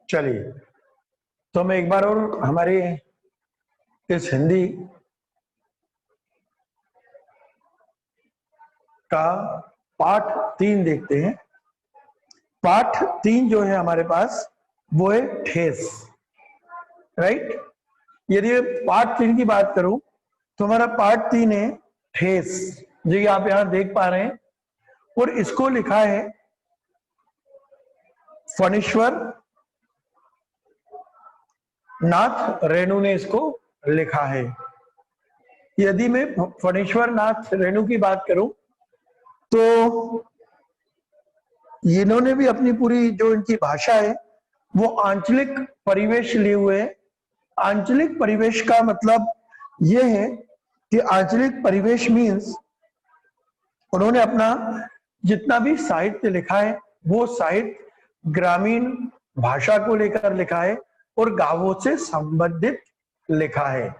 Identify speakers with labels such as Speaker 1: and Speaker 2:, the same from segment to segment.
Speaker 1: चलिए, तो हम एक बार और हमारे इस हिंदी का पाठ 3 देखते हैं। पाठ 3 जो है हमारे पास वो है ठेस, राइट। यदि पाठ 3 की बात करूं तो हमारा पाठ 3 है ठेस, जो आप यहां देख पा रहे हैं, और इसको लिखा है फणीश्वर नाथ रेणु ने इसको लिखा है। यदि मैं फणीश्वर नाथ रेणु की बात करूं तो इन्होंने भी अपनी पूरी जो इनकी भाषा है वो आंचलिक परिवेश लिए हुए है। आंचलिक परिवेश का मतलब ये है कि आंचलिक परिवेश मीन्स उन्होंने अपना जितना भी साहित्य लिखा है वो साहित्य ग्रामीण भाषा को लेकर लिखा है और गांवों से संबंधित लिखा है।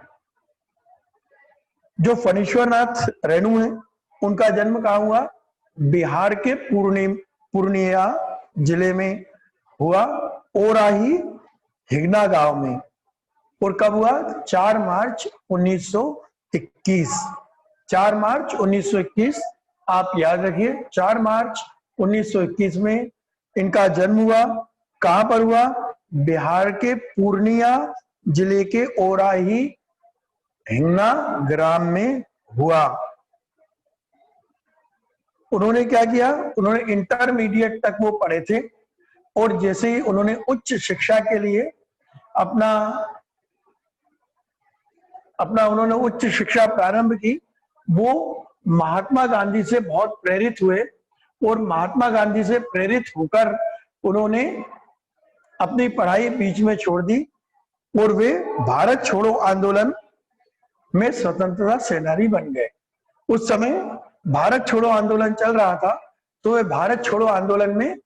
Speaker 1: जो फणीश्वर नाथ रेणु है उनका जन्म कहाँ हुआ? बिहार के पूर्णिया जिले में हुआ, ओराही हिगना गांव में। और कब हुआ? 4 मार्च 1921। 4 मार्च 1921 आप याद रखिए, 4 मार्च 1921 में इनका जन्म हुआ। कहां पर हुआ? बिहार के पूर्णिया जिले के ओराही हिंगना ग्राम में हुआ। उन्होंने क्या किया? उन्होंने इंटरमीडिएट तक वो पढ़े थे, और जैसे ही उन्होंने उच्च शिक्षा के लिए अपना उन्होंने उच्च शिक्षा प्रारंभ की, वो महात्मा गांधी से बहुत प्रेरित हुए, और महात्मा गांधी से प्रेरित होकर उन्होंने अपनी पढ़ाई बीच में छोड़ दी और वे भारत छोड़ो आंदोलन में स्वतंत्रता सेनानी बन गए। उस समय भारत छोड़ो आंदोलन चल रहा था, तो वे भारत छोड़ो आंदोलन में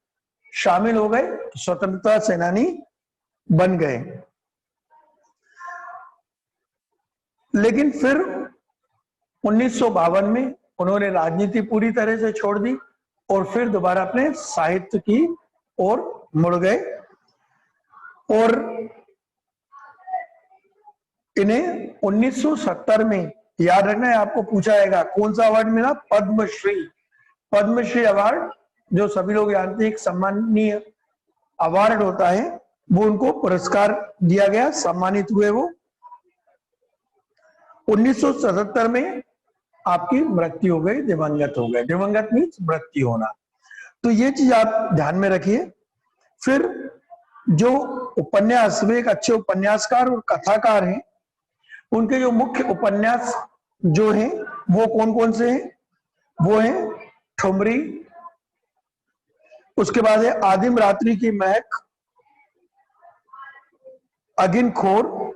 Speaker 1: शामिल हो गए, स्वतंत्रता सेनानी बन गए। लेकिन फिर 1952 में उन्होंने राजनीति पूरी तरह से छोड़ दी और फिर दोबारा अपने साहित्य की ओर मुड़ गए। और इन्हें 1970 में, याद रखना है, आपको पूछा जाएगा कौन सा अवार्ड मिला? पद्मश्री। पद्मश्री अवार्ड, जो सभी लोग जानते हैं एक सम्मानीय अवार्ड होता है, वो उनको पुरस्कार दिया गया, सम्मानित हुए वो। 1977 में आपकी मृत्यु हो गई, दिवंगत हो गए। दिवंगत मीन्स मृत्यु होना। तो ये चीज आप ध्यान में रखिए। फिर जो उपन्यास, वे एक अच्छे उपन्यासकार और कथाकार हैं। उनके जो मुख्य उपन्यास जो हैं वो कौन कौन से हैं? वो हैं ठुमरी, उसके बाद है आदिम रात्रि की महक, अगिनखोर,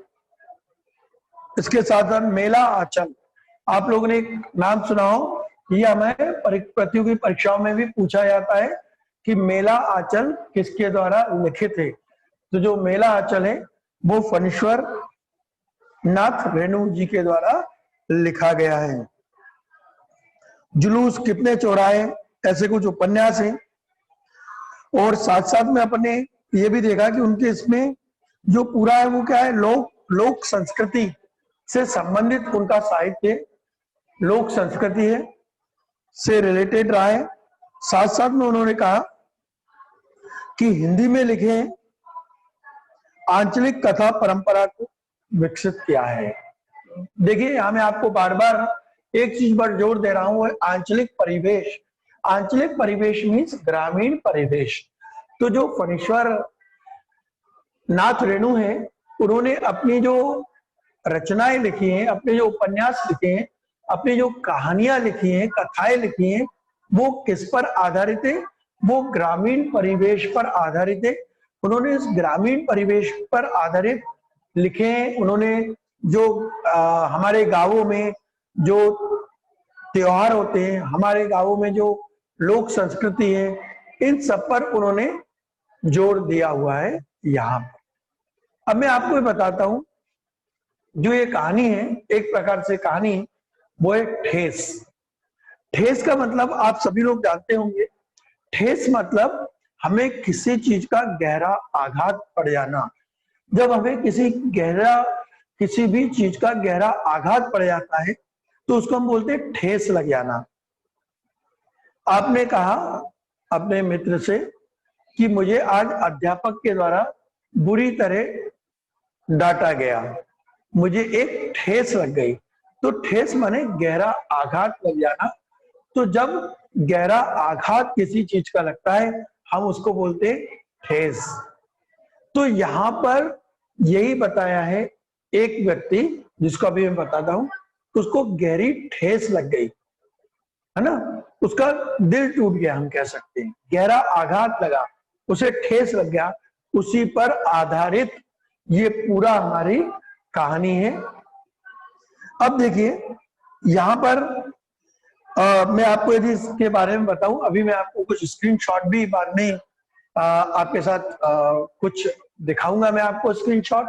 Speaker 1: इसके साथ साथ मेला आंचल। आप लोगों ने एक नाम सुना हो, ये हमें प्रतियोगी परीक्षाओं में भी पूछा जाता है कि मेला आंचल किसके द्वारा लिखित है। तो जो मेला आंचल है वो फणीश्वर नाथ रेणु जी के द्वारा लिखा गया है। जुलूस, कितने चौराहे, ऐसे कुछ उपन्यास हैं। और साथ साथ में अपने ये भी देखा कि उनके इसमें जो पूरा है वो क्या है? लोक संस्कृति से संबंधित उनका साहित्य, लोक संस्कृति है से रिलेटेड रहा है। साथ साथ में उन्होंने कहा कि हिंदी में लिखे आंचलिक कथा परंपरा को विकसित किया है। देखिए, यहां मैं आपको बार बार एक चीज पर जोर दे रहा हूं, आंचलिक परिवेश। आंचलिक परिवेश मीन्स ग्रामीण परिवेश। तो जो फणीश्वर नाथ रेणु है, उन्होंने अपनी जो रचनाएं लिखी हैं, अपने जो उपन्यास लिखे हैं, अपनी जो कहानियां लिखी हैं, कथाएं लिखी हैं, वो किस पर आधारित है? वो ग्रामीण परिवेश पर आधारित है। उन्होंने इस ग्रामीण परिवेश पर आधारित लिखे हैं। उन्होंने जो हमारे गांवों में जो त्योहार होते हैं, हमारे गांवों में जो लोक संस्कृति है, इन सब पर उन्होंने जोर दिया हुआ है यहाँ पर। अब मैं आपको बताता हूं, जो ये कहानी है, एक प्रकार से कहानी, वो है ठेस। ठेस का मतलब आप सभी लोग जानते होंगे। ठेस मतलब हमें किसी चीज का गहरा आघात पड़ जाना। जब हमें किसी भी चीज का गहरा आघात पड़ जाता है तो उसको हम बोलते हैं ठेस लग जाना। आपने कहा अपने मित्र से कि मुझे आज अध्यापक के द्वारा बुरी तरह डांटा गया, मुझे एक ठेस लग गई। तो ठेस माने गहरा आघात लग जाना। तो जब गहरा आघात किसी चीज का लगता है हम उसको बोलते हैं ठेस। तो यहां पर यही बताया है, एक व्यक्ति जिसको अभी मैं बताता हूं, उसको गहरी ठेस लग गई, है ना, उसका दिल टूट गया, हम कह सकते हैं गहरा आघात लगा, उसे ठेस लग गया। उसी पर आधारित ये पूरा हमारी कहानी है। अब देखिए यहां पर मैं आपको यदि इसके बारे में बताऊं, अभी मैं आपको कुछ स्क्रीनशॉट भी बाद में आपके साथ कुछ दिखाऊंगा मैं आपको स्क्रीनशॉट।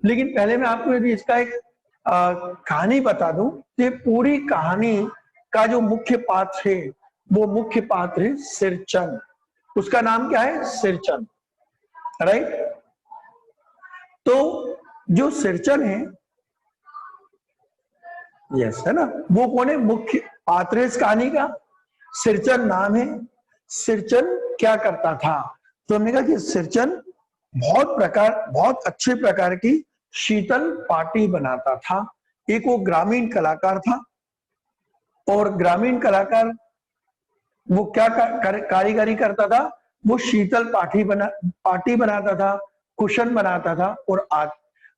Speaker 1: लेकिन पहले मैं आपको यदि इसका एक कहानी बता दूं, तो ये पूरी कहानी का जो मुख्य पात्र है वो मुख्य पात्र है सिरचन। उसका नाम क्या है? सिरचन, राइट। तो जो सिरचन है, यस, है ना, वो कौन है? मुख्य पात्र इस कहानी का सिरचन नाम है। सिरचन क्या करता था? तो हमने कहा कि सिरचन बहुत अच्छे प्रकार की शीतल पार्टी बनाता था। एक वो ग्रामीण कलाकार था, और ग्रामीण कलाकार वो क्या कारीगरी करता था? वो शीतल पार्टी बनाता था, कुशन बनाता था,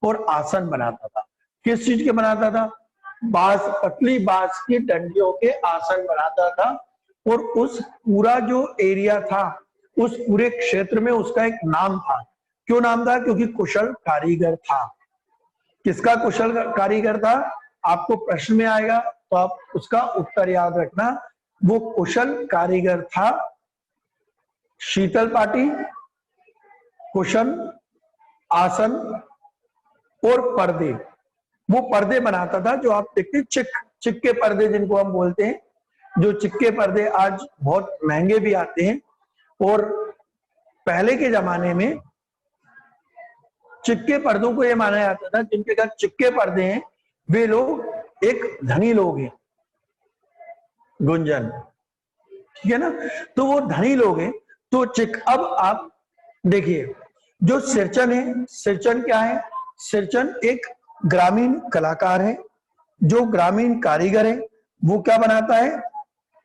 Speaker 1: और आसन बनाता था। किस चीज के बनाता था? पतली बांस की डंडियों के आसन बनाता था। और उस पूरा जो एरिया था, उस पूरे क्षेत्र में उसका एक नाम था। क्यों नाम था? क्योंकि कुशल कारीगर था। किसका कुशल कारीगर था? आपको प्रश्न में आएगा तो आप उसका उत्तर याद रखना। वो कुशल कारीगर था शीतल पाटी, कुशन, आसन और पर्दे। वो पर्दे बनाता था जो आप देखते चिक्के पर्दे जिनको हम बोलते हैं। जो चिक्के पर्दे आज बहुत महंगे भी आते हैं, और पहले के जमाने में चिक्के पर्दों को यह माना जाता था जिनके घर चिक्के पर्दे हैं वे लोग एक धनी लोग हैं, गुंजन, ठीक है ना। तो वो धनी लोग हैं। तो अब आप देखिए जो सिरचन है, सिरचन क्या है? सिरचन एक ग्रामीण कलाकार है, जो ग्रामीण कारीगर है। वो क्या बनाता है?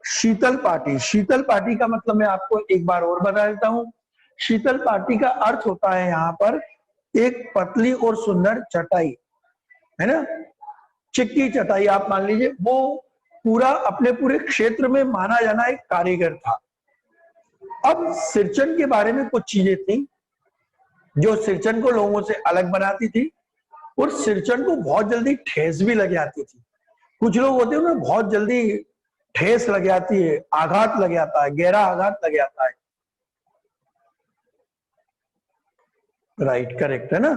Speaker 1: शीतल पाटी। शीतल पाटी का मतलब मैं आपको एक बार और बता देता हूं। शीतल पाटी का अर्थ होता है यहां पर एक पतली और सुंदर चटाई, है ना, चिक्की चटाई आप मान लीजिए। वो पूरा अपने पूरे क्षेत्र में माना जाना एक कारीगर था। अब सिरचन के बारे में कुछ चीजें थी जो सिरचन को लोगों से अलग बनाती थी, और सिरचन को बहुत जल्दी ठेस भी लग जाती थी। कुछ लोग होते हैं ना, बहुत जल्दी ठेस लग जाती है, आघात लग जाता है, गहरा आघात लग जाता है, राइट, करेक्ट, है ना।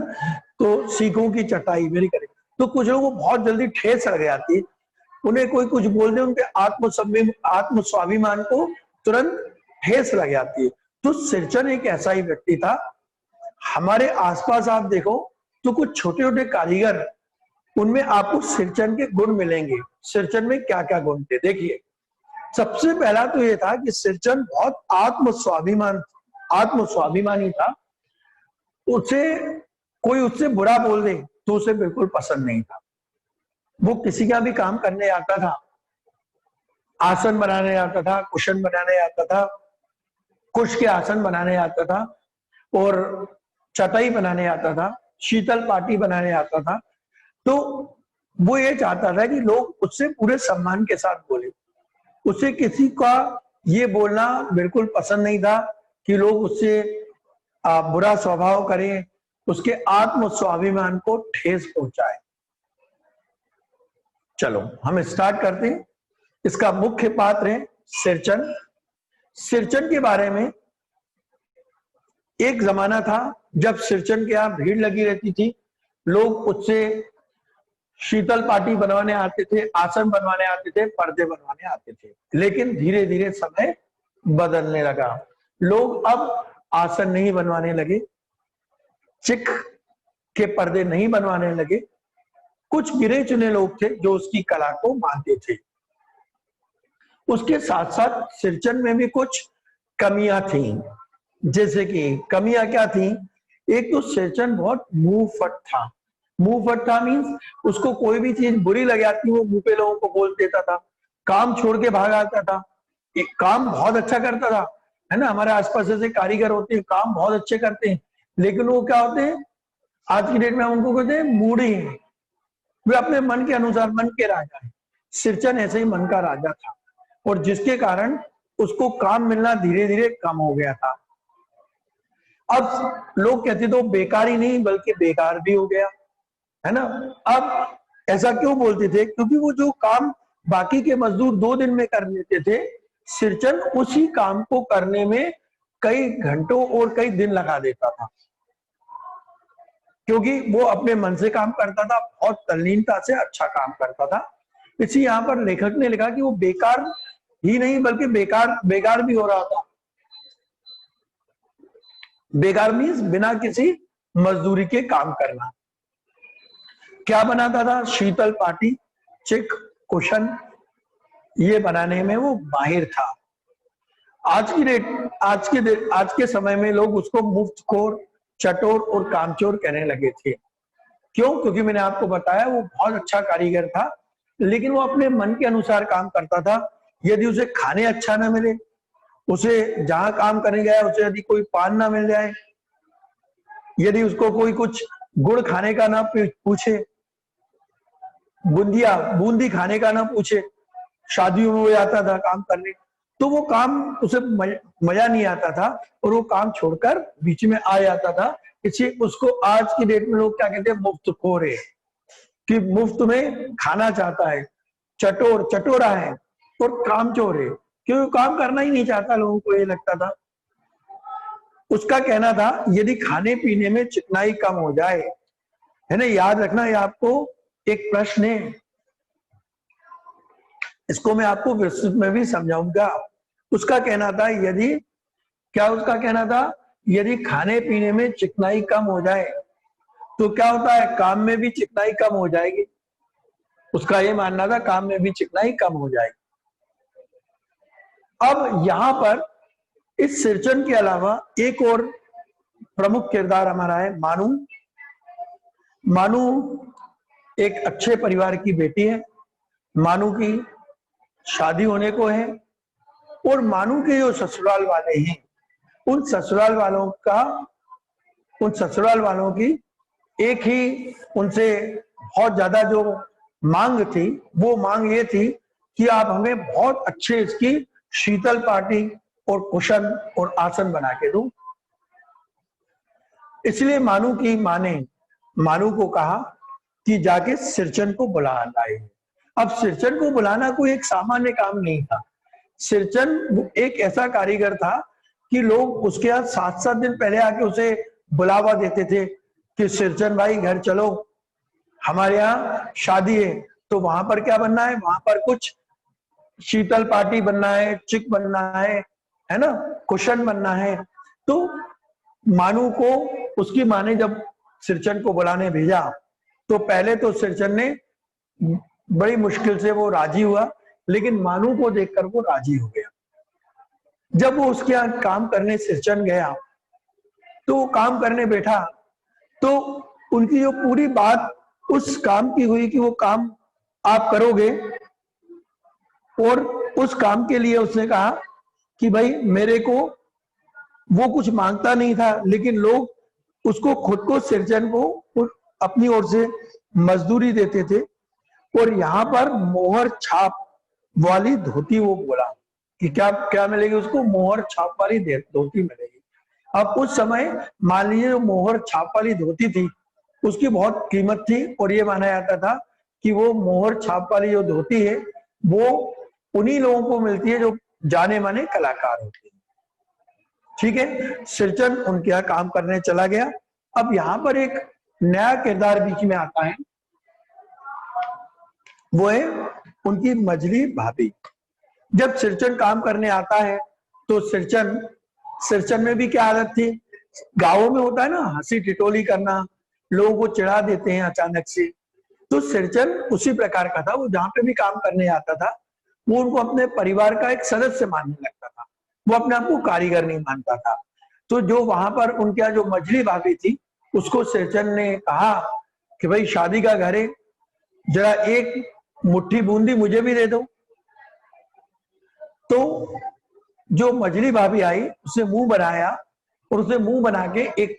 Speaker 1: तो सीखों की चटाई, वेरी करेक्ट। तो कुछ लोगों को बहुत जल्दी ठेस लग जाती है, उन्हें कोई कुछ बोल दे, उनके आत्म स्वाभिमान को तुरंत ठेस लग जाती है। तो सिरचन एक ऐसा ही व्यक्ति था। हमारे आसपास आप देखो तो कुछ छोटे छोटे कारीगर, उनमें आपको सिरचन के गुण मिलेंगे। सिरचन में क्या क्या गुण थे देखिए। सबसे पहला तो ये था कि सिरचन बहुत आत्मस्वाभिमानी था। कोई उससे बुरा बोल दे तो उसे बिल्कुल पसंद नहीं था। वो किसी का भी काम करने आता था, आसन बनाने आता था, कुशन बनाने आता था, कुश के आसन बनाने आता था, और चटाई बनाने आता था, शीतल पाटी बनाने आता था। तो वो ये चाहता था कि लोग उससे पूरे सम्मान के साथ बोले। उसे किसी का ये बोलना बिल्कुल पसंद नहीं था कि लोग उससे बुरा स्वभाव करें, उसके आत्म स्वाभिमान को ठेस पहुंचाए। चलो हम स्टार्ट करते हैं। इसका मुख्य पात्र है सिरचन। सिरचन के बारे में एक जमाना था जब सिरचन के यहां भीड़ लगी रहती थी। लोग उससे शीतल पाटी बनवाने आते थे, आसन बनवाने आते थे, पर्दे बनवाने आते थे। लेकिन धीरे धीरे समय बदलने लगा। लोग अब आसन नहीं बनवाने लगे, चिक के पर्दे नहीं बनवाने लगे। कुछ गिने चुने लोग थे जो उसकी कला को मानते थे। उसके साथ साथ सिरचन में भी कुछ कमियां थी। जैसे कि कमियां क्या थी? एक तो सिरचन बहुत मुंहफट था। मुंहफट था मीन्स उसको कोई भी चीज बुरी लग जाती वो मुंह पे लोगों को बोल देता था, काम छोड़ के भाग आता था। एक काम बहुत अच्छा करता था, है ना। हमारे आसपास ऐसे कारीगर होते हैं, काम बहुत अच्छे करते हैं, लेकिन वो क्या होते हैं, आज की डेट में हम उनको कहते हैं मूढ़ी हैं। वे अपने मन के अनुसार मन के राजा है। सिरचन ऐसे ही मन का राजा था, और जिसके कारण उसको काम मिलना धीरे धीरे कम हो गया था। अब लोग कहते तो बेकार ही नहीं बल्कि बेकार भी हो गया, है ना। अब ऐसा क्यों बोलते थे? क्योंकि वो जो काम बाकी के मजदूर 2 दिन में कर लेते थे, सिरचन उसी काम को करने में कई घंटों और कई दिन लगा देता था, क्योंकि वो अपने मन से काम करता था, बहुत तल्लीनता से अच्छा काम करता था। इसी यहां पर लेखक ने लिखा कि वो बेकार ही नहीं बल्कि बेकार भी हो रहा था। बेकार मीन्स बिना किसी मजदूरी के काम करना। क्या बनाता था? शीतल पाटी, चिक, कुशन, ये बनाने में वो माहिर था। आज के समय में लोग उसको मुफ्तखोर, चटोर और कामचोर कहने लगे थे। क्यों? क्योंकि मैंने आपको बताया वो बहुत अच्छा कारीगर था, लेकिन वो अपने मन के अनुसार काम करता था। यदि उसे खाने अच्छा ना मिले, उसे जहां काम करने गया उसे यदि कोई पान ना मिल जाए, यदि उसको कोई कुछ गुड़ खाने का ना पूछे, बूंदी खाने का ना पूछे, शादियों में वो आता था काम करने, तो वो काम उसे मजा नहीं आता था और वो काम छोड़कर बीच में आ जाता था। इसी उसको आज की डेट में लोग क्या कहते हैं? मुफ्तखोर है, कि मुफ्त में खाना चाहता है, चटोरा है और कामचोर है, क्योंकि काम करना ही नहीं चाहता, लोगों को ये लगता था। उसका कहना था यदि खाने पीने में चिकनाई कम हो जाए, है ना, याद रखना ये आपको एक प्रश्न है, इसको मैं आपको विस्तृत में भी समझाऊंगा। उसका कहना था उसका कहना था यदि खाने पीने में चिकनाई कम हो जाए तो क्या होता है? काम में भी चिकनाई कम हो जाएगी। उसका ये मानना था काम में भी चिकनाई कम हो जाएगी। अब यहां पर इस सिरचन के अलावा एक और प्रमुख किरदार हमारा है मानू। मानू एक अच्छे परिवार की बेटी है। मानू की शादी होने को है, और मानू के जो ससुराल वाले हैं, उन ससुराल वालों की एक ही उनसे बहुत ज्यादा जो मांग थी, वो मांग ये थी कि आप हमें बहुत अच्छे इसकी शीतल पाटी और कुशन और आसन बना के दो। इसलिए मानू की मां ने मानू को कहा कि जाके सिरचन को बुला लाए। अब सिरचन को बुलाना कोई एक सामान्य काम नहीं था। सिरचन एक ऐसा कारीगर था कि लोग उसके यहाँ 7-7 दिन पहले आके उसे बुलावा देते थे कि सिरचन भाई घर चलो, हमारे यहाँ शादी है। तो वहां पर क्या बनना है? वहां पर कुछ शीतल पाटी बनना है, चिक बनना है ना, कुशन बनना है। तो मानू को उसकी मां ने जब सिरचन को बुलाने भेजा, तो पहले तो सिरचन ने बड़ी मुश्किल से वो राजी हुआ, लेकिन मानू को देखकर वो राजी हो गया। जब वो उसके यहाँ काम करने सिरचन गया, तो वो काम करने बैठा, तो उनकी जो पूरी बात उस काम की हुई कि वो काम आप करोगे, और उस काम के लिए उसने कहा कि भाई मेरे को, वो कुछ मांगता नहीं था, लेकिन लोग उसको खुद को सिरचन को अपनी ओर से मजदूरी देते थे। और यहाँ पर मोहर छाप वाली धोती वो बोला कि क्या क्या मिलेगी उसको? मोहर छाप वाली धोती मिलेगी। अब उस समय मान लीजिए जो मोहर छाप वाली धोती थी उसकी बहुत कीमत थी, और ये माना जाता था कि वो मोहर छाप वाली जो धोती है वो उन्हीं लोगों को मिलती है जो जाने माने कलाकार होते हैं। ठीक है, सिरचन उनके यहाँ काम करने चला गया। अब यहाँ पर एक नया किरदार बीच में आता है, वो है उनकी मजली भाभी। जब सिरचन काम करने आता है तो सिरचन सिरचन में भी क्या आदत थी, गांवों में होता है ना हंसी टिटोली करना, लोगों को चिढ़ा देते हैं अचानक से। तो सिरचन उसी प्रकार का था, वो जहां पे भी काम करने आता था वो उनको अपने परिवार का एक सदस्य मानने लगता था, वो अपने आप को कारीगर नहीं मानता था। तो जो वहां पर उनके यहाँ जो मछली भाभी थी उसको सिरचन ने कहा कि भाई शादी का घर है, जरा एक मुट्ठी बूंदी मुझे भी दे दो। तो जो मछली भाभी आई उसने मुंह बनाया और उसने मुंह बना के एक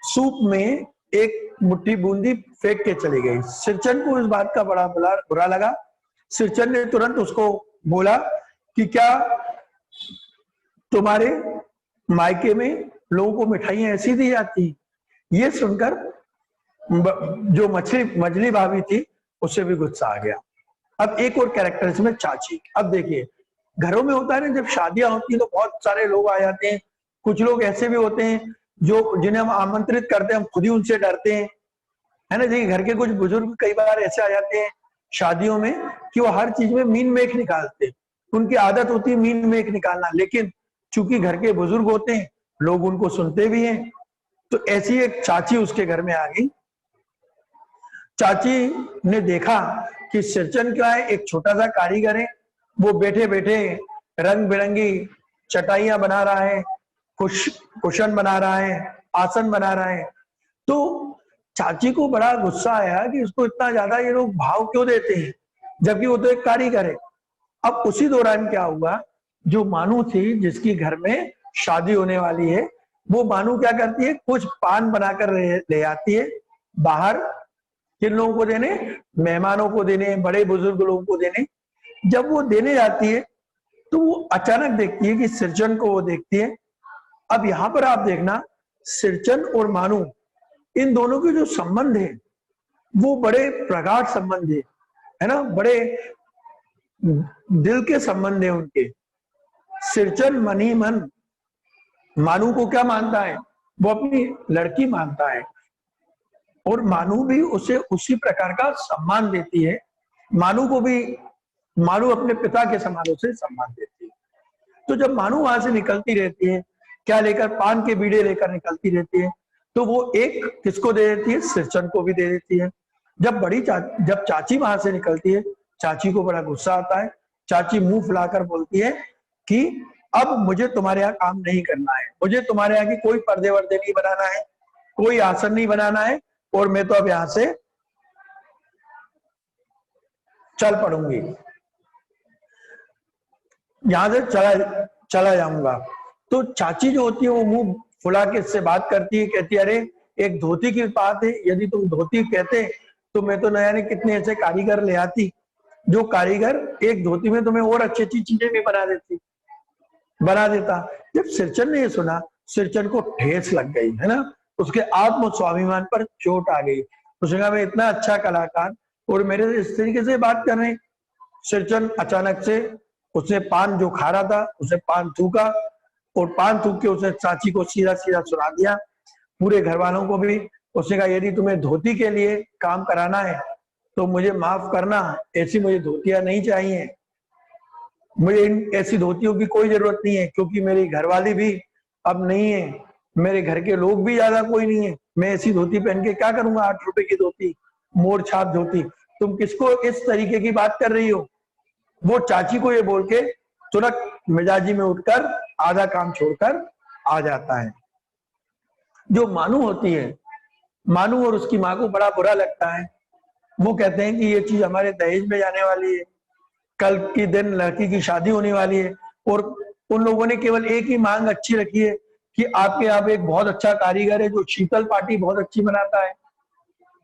Speaker 1: सूप में एक मुट्ठी बूंदी फेंक के चली गई। सिरचन को इस बात का बड़ा बुरा लगा। सिरचन ने तुरंत उसको बोला कि क्या तुम्हारे मायके में लोगों को मिठाइयां ऐसी दी जाती? ये सुनकर जो मछली भाभी थी उससे भी गुस्सा आ गया। अब एक और कैरेक्टर इसमें चाची। अब देखिए घरों में होता है ना, जब शादियां होती है तो बहुत सारे लोग आ जाते हैं। कुछ लोग ऐसे भी होते हैं जो जिन्हें हम आमंत्रित करते हैं हम खुद ही उनसे डरते हैं, है ना। देखिए घर के कुछ बुजुर्ग कई बार ऐसे आ जाते हैं शादियों में कि वो हर चीज में मीन मेख निकालते हैं, उनकी आदत होती है मीन मेख निकालना, लेकिन चूंकि घर के बुजुर्ग होते हैं लोग उनको सुनते भी हैं। तो ऐसी एक चाची उसके घर में आ गई। चाची ने देखा कि सिरचन क्या है, एक छोटा सा कारीगर है, वो बैठे बैठे रंग बिरंगी चटाइयां बना रहा है, कुशन बना रहा है, आसन बना रहा है। तो चाची को बड़ा गुस्सा आया कि इसको इतना ज्यादा ये लोग भाव क्यों देते हैं, जबकि वो तो एक कारीगर है। अब उसी दौरान क्या हुआ, जो मानू थी जिसकी घर में शादी होने वाली है, वो मानू क्या करती है, कुछ पान बनाकर ले आती है बाहर, किन लोगों को देने, मेहमानों को देने, बड़े बुजुर्ग लोगों को देने। जब वो देने जाती है तो वो अचानक देखती है कि सिरचन को वो देखती है। अब यहां पर आप देखना सिरचन और मानू इन दोनों के जो संबंध है वो बड़े प्रगाढ़ संबंध है ना, बड़े दिल के संबंध है उनके। सिरचन मन ही मन मानू को क्या मानता है, वो अपनी लड़की मानता है, और मानू भी उसे उसी प्रकार का सम्मान देती है। मानू को भी मानू अपने पिता के समान उसे सम्मान देती है। तो जब मानू वहां से निकलती रहती है, क्या लेकर, पान के बीड़े लेकर निकलती रहती है, तो वो एक किसको दे देती है, सिरचन को भी दे देती है। जब चाची वहां से निकलती है, चाची को बड़ा गुस्सा आता है। चाची मुंह फुलाकर बोलती है कि अब मुझे तुम्हारे यहाँ काम नहीं करना है, मुझे तुम्हारे यहाँ की कोई पर्दे वर्दे नहीं बनाना है, कोई आसन नहीं बनाना है, और मैं तो अब यहां से चल पड़ूंगी, यहां से चला जाऊंगा। तो चाची जो होती है वो मुंह फुला के इससे बात करती है, कहती है अरे एक धोती की बात है, यदि तुम धोती कहते तो मैं तो नया ने कितने ऐसे कारीगर ले आती, जो कारीगर एक धोती में तुम्हें और अच्छी अच्छी चीजें भी बना देता। जब सिरचन ने ये सुना, सिरचन को ठेस लग गई, है ना, उसके आत्म स्वाभिमान पर चोट आ गई। उसने कहा मैं इतना अच्छा कलाकार और मेरे से इस तरीके से बात कर रहे हैं। सिरचन अचानक से उसने पान जो खा रहा था उसे पान थूका, और पान थूक के उसने चाची को सीधा सीधा सुना दिया, पूरे घर वालों को भी। उसने कहा यदि तुम्हें धोती के लिए काम कराना है तो मुझे माफ करना, ऐसी मुझे धोतियां नहीं चाहिए, मुझे इन ऐसी धोतियों की कोई जरूरत नहीं है, क्योंकि मेरी घरवाली भी अब नहीं है, मेरे घर के लोग भी ज्यादा कोई नहीं है, मैं ऐसी धोती पहन के क्या करूंगा, 8 रुपए की धोती, मोर छाप धोती, तुम किसको इस तरीके की बात कर रही हो। वो चाची को ये बोल के तुरंत मिजाजी में उठकर आधा काम छोड़कर आ जाता है। जो मानू होती है, मानू और उसकी माँ को बड़ा बुरा लगता है। वो कहते हैं कि ये चीज हमारे दहेज में जाने वाली है, कल के दिन लड़की की शादी होने वाली है, और उन लोगों ने केवल एक ही मांग अच्छी रखी है कि आपके यहाँ एक बहुत अच्छा कारीगर है जो शीतल पाटी बहुत अच्छी बनाता है,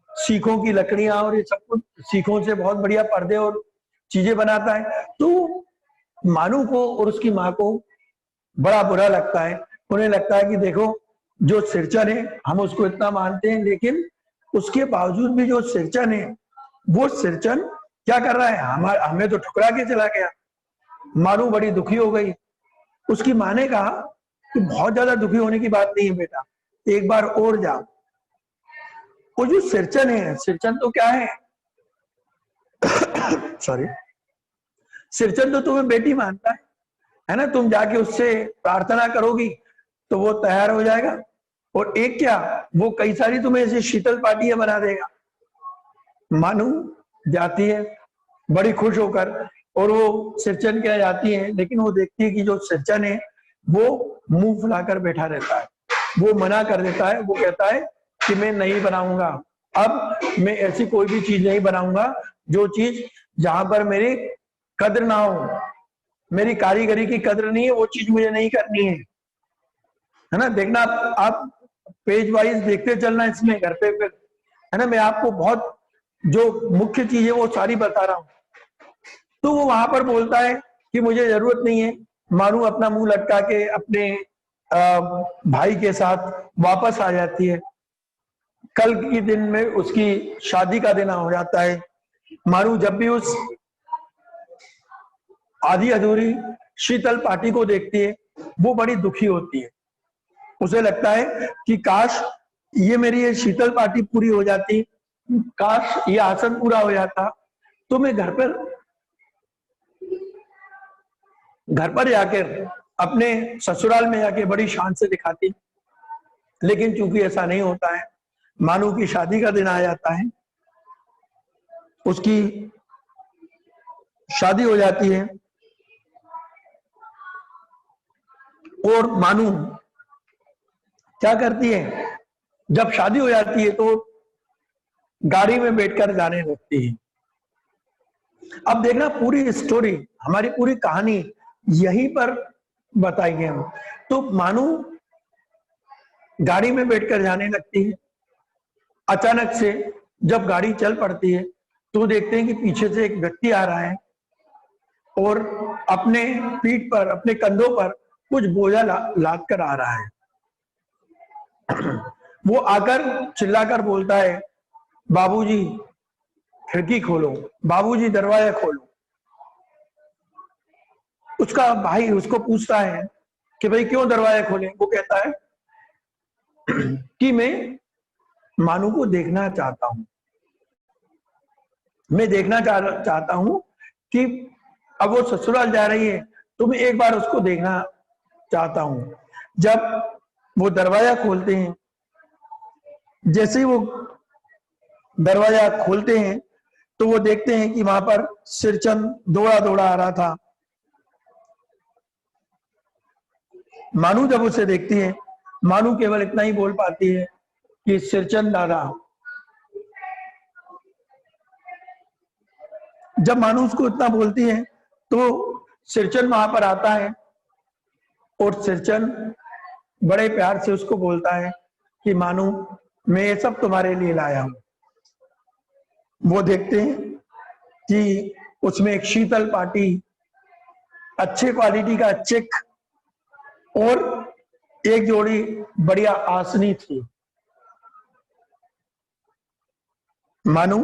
Speaker 1: सीखों की लकड़ियां और ये सब कुछ, सीखों से बहुत बढ़िया पर्दे और चीजें बनाता है। तो मानू को और उसकी माँ को बड़ा बुरा लगता है। उन्हें लगता है कि देखो जो सिरचन है हम उसको इतना मानते हैं, लेकिन उसके बावजूद भी जो सिरचन है वो सिरचन क्या कर रहा है, हमें तो ठुकरा के चला गया। मानू बड़ी दुखी हो गई। उसकी माँ ने कहा कि बहुत ज्यादा दुखी होने की बात नहीं है बेटा, एक बार और जाओ। वो जो सिरचन है, सिरचन तो क्या है सॉरी, सिरचन तो तुम्हें बेटी मानता है ना, तुम जाके उससे प्रार्थना करोगी तो वो तैयार हो जाएगा, और एक क्या, वो कई सारी तुम्हें ऐसी शीतल पार्टियां बना देगा। मानू जाती है बड़ी खुश होकर, और वो सिरचन के जाती है, लेकिन वो देखती है कि जो सिरचन है वो मुंह फुलाकर बैठा रहता है, वो मना कर देता है। वो कहता है कि मैं नहीं बनाऊंगा, अब मैं ऐसी कोई भी चीज नहीं बनाऊंगा जो चीज जहां पर मेरी कद्र ना हो, मेरी कारीगरी की कद्र नहीं है, वो चीज मुझे नहीं करनी है ना। देखना आप पेज वाइज देखते चलना इसमें घर पे फिर, है ना। मैं आपको बहुत जो मुख्य चीज है वो सारी बता रहा हूं। तो वो वहां पर बोलता है कि मुझे जरूरत नहीं है। मानू अपना मुंह लटका के अपने भाई के साथ वापस आ जाती है। कल के दिन में उसकी शादी का दिन हो जाता है। मानू जब भी उस आधी अधूरी शीतल पार्टी को देखती है, वो बड़ी दुखी होती है। उसे लगता है कि काश ये मेरी ये शीतल पार्टी पूरी हो जाती, काश ये आसन पूरा हो जाता, तो मैं घर पर जाकर अपने ससुराल में जाके बड़ी शान से दिखाती। लेकिन चूंकि ऐसा नहीं होता है, मानू की शादी का दिन आ जाता है, उसकी शादी हो जाती है, और मानू क्या करती है, जब शादी हो जाती है तो गाड़ी में बैठकर जाने लगती है। अब देखना पूरी स्टोरी, हमारी पूरी कहानी यहीं पर बताई है। तो मानू गाड़ी में बैठकर जाने लगती है। अचानक से जब गाड़ी चल पड़ती है तो देखते हैं कि पीछे से एक व्यक्ति आ रहा है, और अपने पीठ पर, अपने कंधों पर कुछ बोझा लाद कर आ रहा है। वो आकर चिल्लाकर बोलता है, बाबूजी खिड़की खोलो, बाबूजी दरवाजा खोलो। उसका भाई उसको पूछता है कि भाई क्यों दरवाजा खोले। वो कहता है कि मैं मानू को देखना चाहता हूं, मैं देखना चाहता हूं कि अब वो ससुराल जा रही है तो मैं एक बार उसको देखना चाहता हूं। जब वो दरवाजा खोलते हैं, जैसे ही वो दरवाजा खोलते हैं तो वो देखते हैं कि वहां पर सिरचन दौड़ा दौड़ा आ रहा था। मानू जब उसे देखती है, मानू केवल इतना ही बोल पाती है कि सिरचन दादा। जब मानू उसको इतना बोलती है तो सिरचन वहां पर आता है, और सिरचन बड़े प्यार से उसको बोलता है कि मानू मैं ये सब तुम्हारे लिए लाया हूं। वो देखते हैं कि उसमें एक शीतल पार्टी, अच्छे क्वालिटी का चिक, और एक जोड़ी बढ़िया आसनी थी। मानू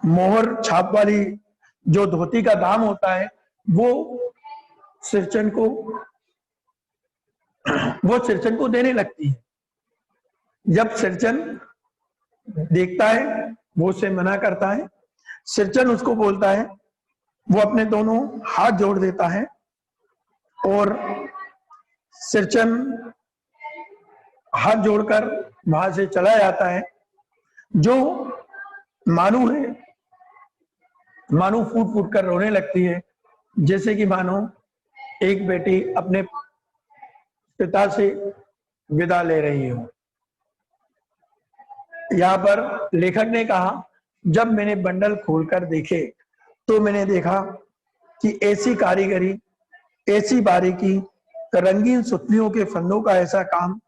Speaker 1: मोहर छाप वाली जो धोती का दाम होता है वो सिरचन को देने लगती है। जब सिरचन देखता है वो उसे मना करता है। सिरचन उसको बोलता है, वो अपने दोनों हाथ जोड़ देता है, और सिरचन हाथ जोड़कर वहां से चला जाता है। जो मानू है, मानू फूट फूट कर रोने लगती है, जैसे कि मानो एक बेटी अपने पिता से विदा ले रही हो। यहाँ पर लेखक ने कहा, जब मैंने बंडल खोलकर देखे तो मैंने देखा कि ऐसी कारीगरी, ऐसी बारीकी, रंगीन सुतलियों के फंदों का ऐसा काम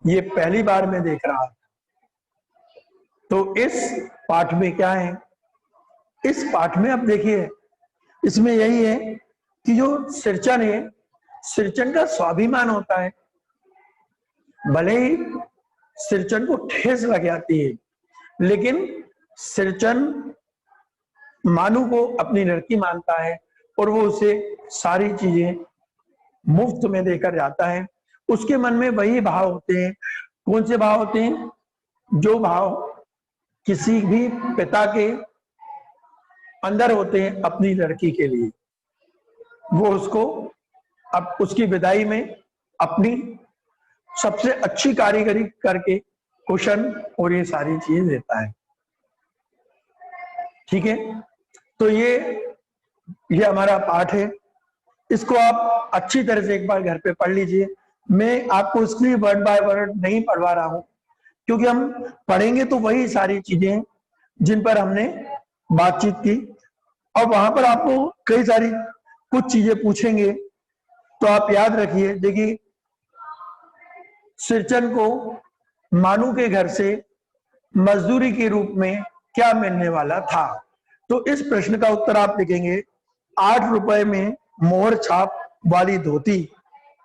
Speaker 1: ये पहली बार मैं देख रहा था। तो इस पाठ में क्या है, इस पाठ में अब देखिए, इसमें यही है कि जो सिरचन है, सिरचन का स्वाभिमान होता है। भले ही सिरचन को ठेस लग जाती है, लेकिन सिरचन मानू को अपनी लड़की मानता है, और वो उसे सारी चीजें मुफ्त में देकर जाता है। उसके मन में वही भाव होते हैं। कौन से भाव होते हैं? जो भाव किसी भी पिता के अंदर होते हैं अपनी लड़की के लिए। वो उसको अब उसकी विदाई में अपनी सबसे अच्छी कारीगरी करके कुशन और ये सारी चीज देता है। ठीक है, तो ये हमारा पाठ है, इसको आप अच्छी तरह से एक बार घर पे पढ़ लीजिए। मैं आपको इसलिए वर्ड बाय वर्ड नहीं पढ़वा रहा हूं क्योंकि हम पढ़ेंगे तो वही सारी चीजें जिन पर हमने बातचीत की, और वहां पर आपको कई सारी कुछ चीजें पूछेंगे, तो आप याद रखिए। देखिए, सिरचन को मानू के घर से मजदूरी के रूप में क्या मिलने वाला था, तो इस प्रश्न का उत्तर आप लिखेंगे 8 रुपए में मोहर छाप वाली धोती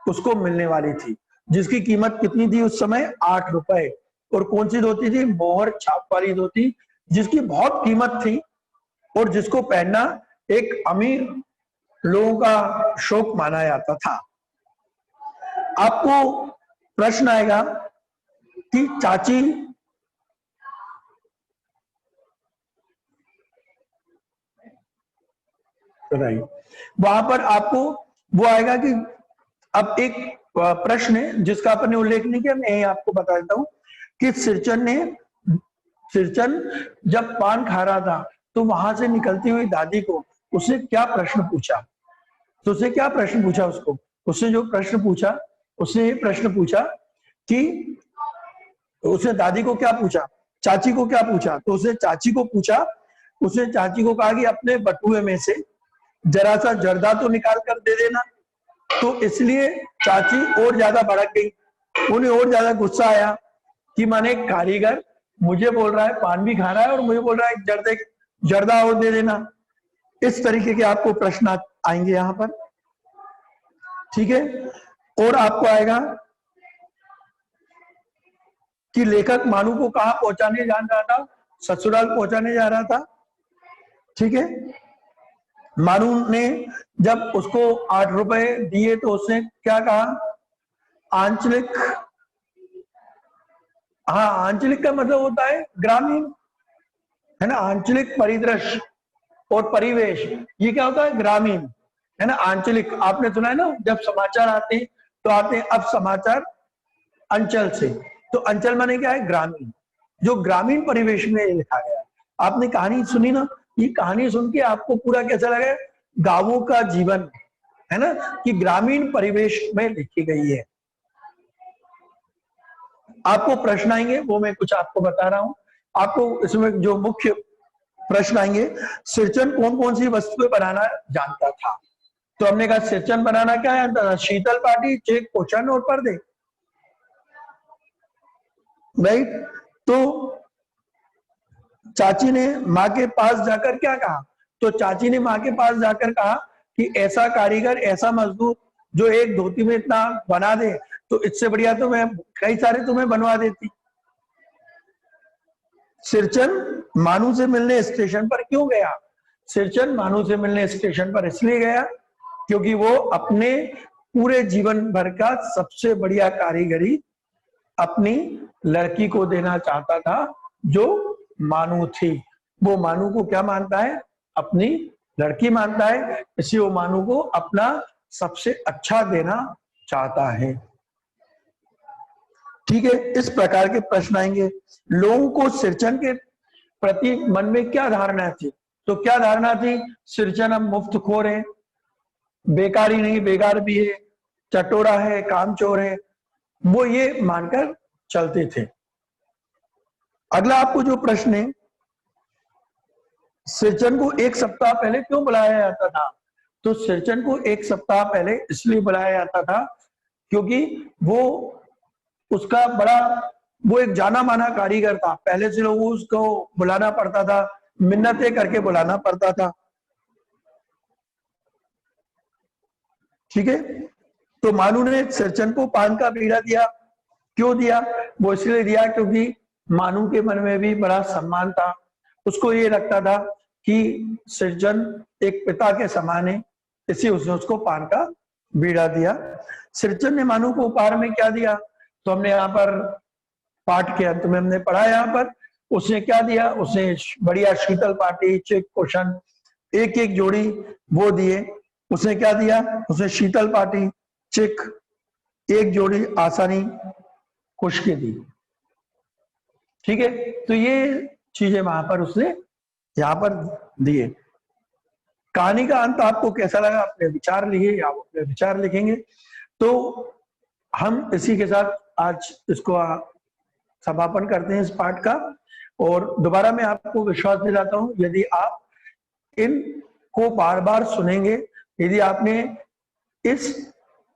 Speaker 1: उसको मिलने वाली थी, जिसकी कीमत कितनी थी उस समय? 8 रुपए। और कौन सी धोती थी? मोहर छाप वाली धोती, जिसकी बहुत कीमत थी और जिसको पहनना एक अमीर लोगों का शौक माना जाता था। आपको प्रश्न आएगा कि चाची वहां पर आपको वो आएगा कि अब एक प्रश्न है जिसका अपन ने उल्लेख नहीं किया, मैं यही आपको बता देता हूं कि सिरचन जब पान खा रहा था तो वहां से निकलती हुई दादी को उसने क्या प्रश्न पूछा? तो उसने क्या प्रश्न पूछा उसको? उसने जो प्रश्न पूछा, उसने ये प्रश्न पूछा कि उसने दादी को क्या पूछा, चाची को क्या पूछा? तो उसने चाची को पूछा, उसने चाची को कहा कि अपने बटुए में से जरा सा जर्दा तो निकाल कर दे देना। तो इसलिए चाची और ज्यादा भड़क गई, उन्हें और ज्यादा गुस्सा आया कि माने कारीगर मुझे बोल रहा है पान भी खा रहा है और मुझे बोल रहा है जर्दा और दे देना। इस तरीके के आपको प्रश्न आएंगे यहां पर। ठीक है, और आपको आएगा कि लेखक मानू को कहां पहुंचाने जा रहा था? ससुराल पहुंचाने जा रहा था। ठीक है, मानू ने जब उसको 8 रुपए दिए तो उसने क्या कहा? आंचलिक, हाँ, आंचलिक का मतलब होता है ग्रामीण, है ना। आंचलिक परिदृश्य और परिवेश, ये क्या होता है? ग्रामीण, है ना। आंचलिक आपने सुना है ना, जब समाचार आते हैं तो आते हैं अब समाचार अंचल से, तो अंचल माने क्या है? ग्रामीण। जो ग्रामीण परिवेश में लिखा गया। आपने कहानी सुनी ना, ये कहानी सुन के आपको पूरा कैसा लगा? गांवों का जीवन, है ना, कि ग्रामीण परिवेश में लिखी गई है। आपको प्रश्न आएंगे, वो मैं कुछ आपको बता रहा हूं। आपको इसमें जो मुख्य प्रश्न आएंगे, सिरचन कौन कौन सी वस्तुएं बनाना जानता था? तो हमने कहा सिरचन बनाना क्या जानता था? शीतल पाटी, चेक, पोछन और पर्दे, राइट। तो चाची ने माँ के पास जाकर क्या कहा? तो चाची ने माँ के पास जाकर कहा कि ऐसा कारीगर, ऐसा मजदूर जो एक धोती में इतना बना दे, तो इससे बढ़िया तो मैं कई सारे तुम्हें बनवा देती। सिरचन मानू से मिलने स्टेशन पर क्यों गया? सिरचन मानू से मिलने स्टेशन पर इसलिए गया क्योंकि वो अपने पूरे जीवन भर का सबसे बढ़िया कारीगरी अपनी लड़की को देना चाहता था, जो मानू थी। वो मानू को क्या मानता है? अपनी लड़की मानता है, इसलिए वो मानू को अपना सबसे अच्छा देना चाहता है। ठीक है, इस प्रकार के प्रश्न आएंगे। लोगों को सिरचन के प्रति मन में क्या धारणा थी? तो क्या धारणा थी? सिरचन अब मुफ्तखोर है, बेकारी नहीं बेकार भी है, चटोरा है, कामचोर है, वो ये मानकर चलते थे। अगला आपको जो प्रश्न है, सिरचन को एक सप्ताह पहले क्यों बुलाया जाता था? तो सिरचन को एक सप्ताह पहले इसलिए बुलाया जाता था क्योंकि वो उसका बड़ा, वो एक जाना माना कारीगर था। पहले से लोगों उसको बुलाना पड़ता था, मिन्नतें करके बुलाना पड़ता था। ठीक है, तो मानू ने सिरचन को पान का बीड़ा दिया। क्यों दिया? वो इसलिए दिया क्योंकि मानू के मन में भी बड़ा सम्मान था। उसको ये लगता था कि सिरचन एक पिता के समान है, इसलिए उसने उसको पान का बीड़ा दिया। सिरचन ने मानू को उपहार में क्या दिया? तो हमने यहाँ पर पाठ के अंत में हमने पढ़ा, यहाँ पर उसने क्या दिया? उसने बढ़िया शीतल पाटी, चिक, कुशन, एक एक जोड़ी वो दिए। उसने क्या दिया? उसने शीतल पाटी, चिक, एक जोड़ी आसानी कुश की दी। ठीक है, तो ये चीजें वहां पर उसने यहाँ पर दिए। कहानी का अंत आपको कैसा लगा, अपने विचार लिखिए, आप अपने विचार लिखेंगे। तो हम इसी के साथ आज इसको समापन करते हैं इस पाठ का। और दोबारा मैं आपको विश्वास दिलाता हूं, यदि आप इनको बार बार सुनेंगे, यदि आपने इस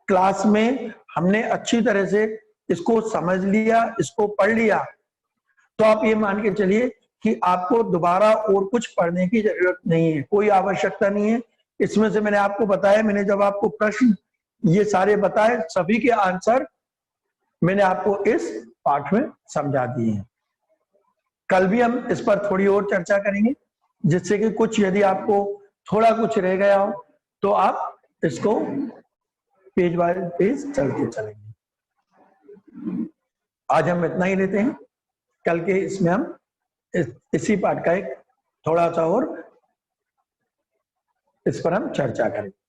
Speaker 1: क्लास में हमने अच्छी तरह से इसको समझ लिया, इसको पढ़ लिया, तो आप ये मान के चलिए कि आपको दोबारा और कुछ पढ़ने की जरूरत नहीं है, कोई आवश्यकता नहीं है। इसमें से मैंने आपको बताया, मैंने जब आपको प्रश्न ये सारे बताए, सभी के आंसर मैंने आपको इस पाठ में समझा दिए हैं। कल भी हम इस पर थोड़ी और चर्चा करेंगे, जिससे कि कुछ यदि आपको थोड़ा कुछ रह गया हो तो आप इसको पेज बाय पेज चलते चलेंगे। आज हम इतना ही लेते हैं, कल के इसमें हम इसी पाठ का एक थोड़ा सा और इस पर हम चर्चा करेंगे।